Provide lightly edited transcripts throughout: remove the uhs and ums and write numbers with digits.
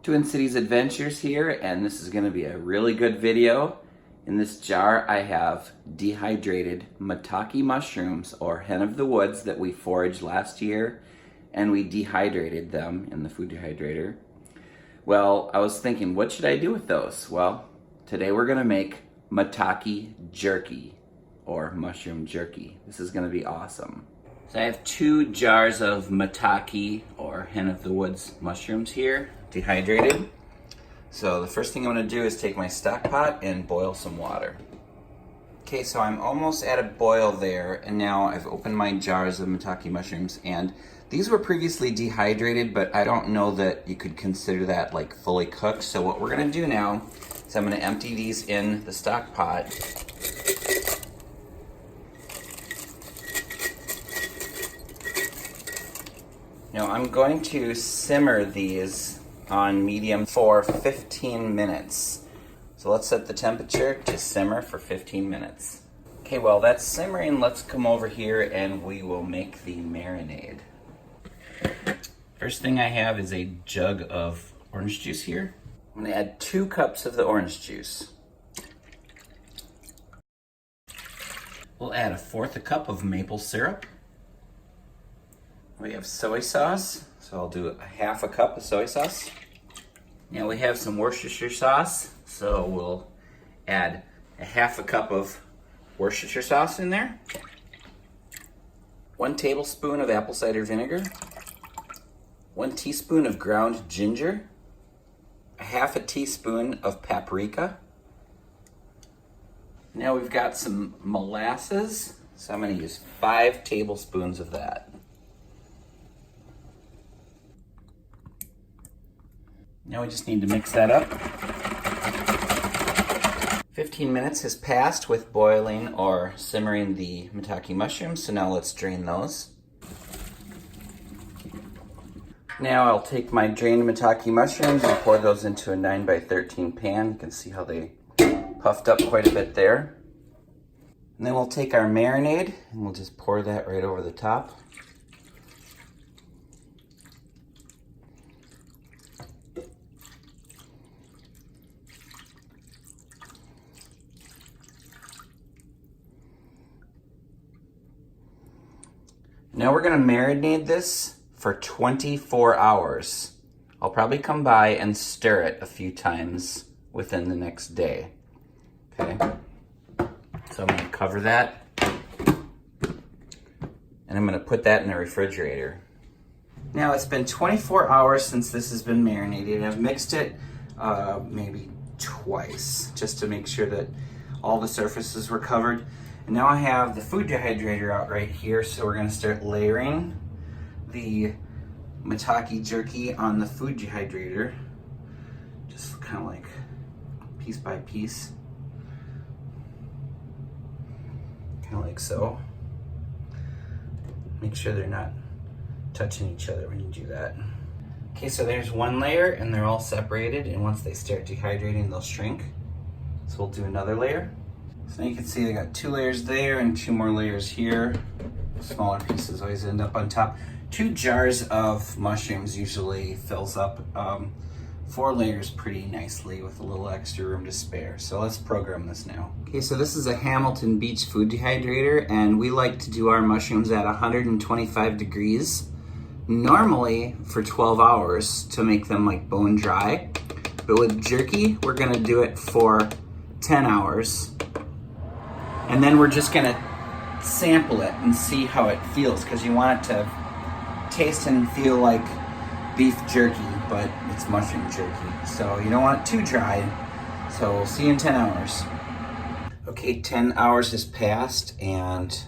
Twin Cities Adventures here, and this is going to be a really good video. In this jar I have dehydrated maitake mushrooms, or hen of the woods, that we foraged last year, and we dehydrated them in the food dehydrator. Well, I was thinking, what should I do with those? Well, today we're going to make maitake jerky, or mushroom jerky. This is going to be awesome. So I have 2 jars of maitake, or hen of the woods mushrooms here, dehydrated. So the first thing I'm going to do is take my stock pot and boil some water. Okay, so I'm almost at a boil there, and now I've opened my jars of maitake mushrooms, and these were previously dehydrated, but I don't know that you could consider that like fully cooked. So what we're going to do now is I'm going to empty these in the stock pot. Now I'm going to simmer these on medium for 15 minutes. So let's set the temperature to simmer for 15 minutes. Okay, while that's simmering, let's come over here and we will make the marinade. First thing I have is a jug of orange juice here. I'm gonna add 2 cups of the orange juice. We'll add 1/4 cup of maple syrup. We have soy sauce, so I'll do 1/2 cup of soy sauce. Now we have some Worcestershire sauce, so we'll add 1/2 cup of Worcestershire sauce in there. 1 tablespoon of apple cider vinegar. 1 teaspoon of ground ginger. 1/2 teaspoon of paprika. Now we've got some molasses, so I'm going to use 5 tablespoons of that. Now we just need to mix that up. 15 minutes has passed with boiling or simmering the maitake mushrooms, so now let's drain those. Now I'll take my drained maitake mushrooms and pour those into a 9x13 pan. You can see how they puffed up quite a bit there. And then we'll take our marinade and we'll just pour that right over the top. Now we're going to marinate this for 24 hours. I'll probably come by and stir it a few times within the next day. Okay, so I'm going to cover that, and I'm going to put that in the refrigerator. Now it's been 24 hours since this has been marinated. I've mixed it maybe twice just to make sure that all the surfaces were covered. And now I have the food dehydrator out right here, so we're going to start layering the maitake jerky on the food dehydrator, just kind of like piece by piece, kind of like so. Make sure they're not touching each other when you do that. Okay, so there's 1 layer and they're all separated, and once they start dehydrating they'll shrink. So we'll do another layer. So you can see I got 2 layers there and 2 more layers here. Smaller pieces always end up on top. 2 jars of mushrooms usually fills up 4 layers pretty nicely with a little extra room to spare. So let's program this now. Okay, so this is a Hamilton Beach food dehydrator, and we like to do our mushrooms at 125 degrees, normally for 12 hours to make them like bone dry. But with jerky, we're gonna do it for 10 hours. And then we're just gonna sample it and see how it feels, because you want it to taste and feel like beef jerky, but it's mushroom jerky. So you don't want it too dry. So we'll see you in 10 hours. Okay, 10 hours has passed and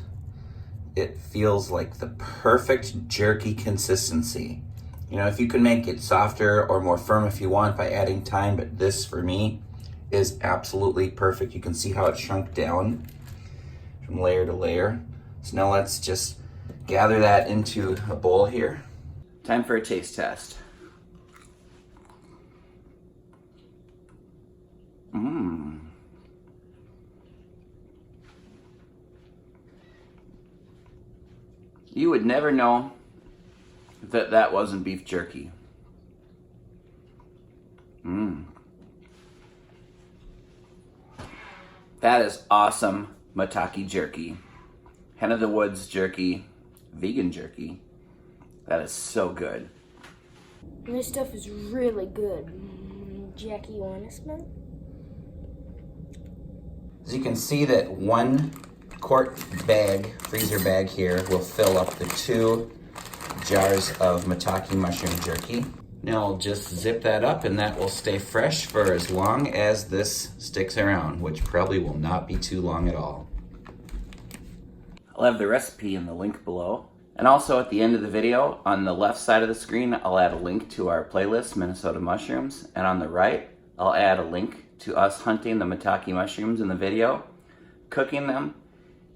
it feels like the perfect jerky consistency. You know, if you can make it softer or more firm if you want by adding time, but this for me is absolutely perfect. You can see how it shrunk down from layer to layer. So now let's just gather that into a bowl here. Time for a taste test. You would never know that that wasn't beef jerky. That is awesome Maitake jerky. Hen of the Woods jerky, vegan jerky. That is so good. This stuff is really good. Jackie, you want to smell? As you can see, that 1 quart bag, freezer bag here, will fill up the 2 jars of Maitake mushroom jerky. Now I'll just zip that up and that will stay fresh for as long as this sticks around, which probably will not be too long at all. I'll have the recipe in the link below. And also at the end of the video, on the left side of the screen, I'll add a link to our playlist, Minnesota Mushrooms. And on the right, I'll add a link to us hunting the Maitake mushrooms in the video, cooking them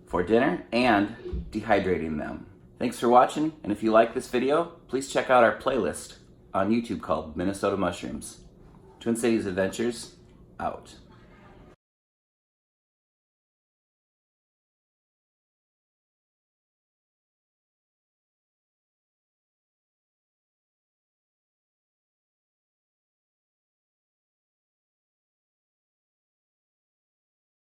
for dinner, and dehydrating them. Thanks for watching, and if you like this video, please check out our playlist on YouTube called Minnesota Mushrooms. Twin Cities Adventures, out.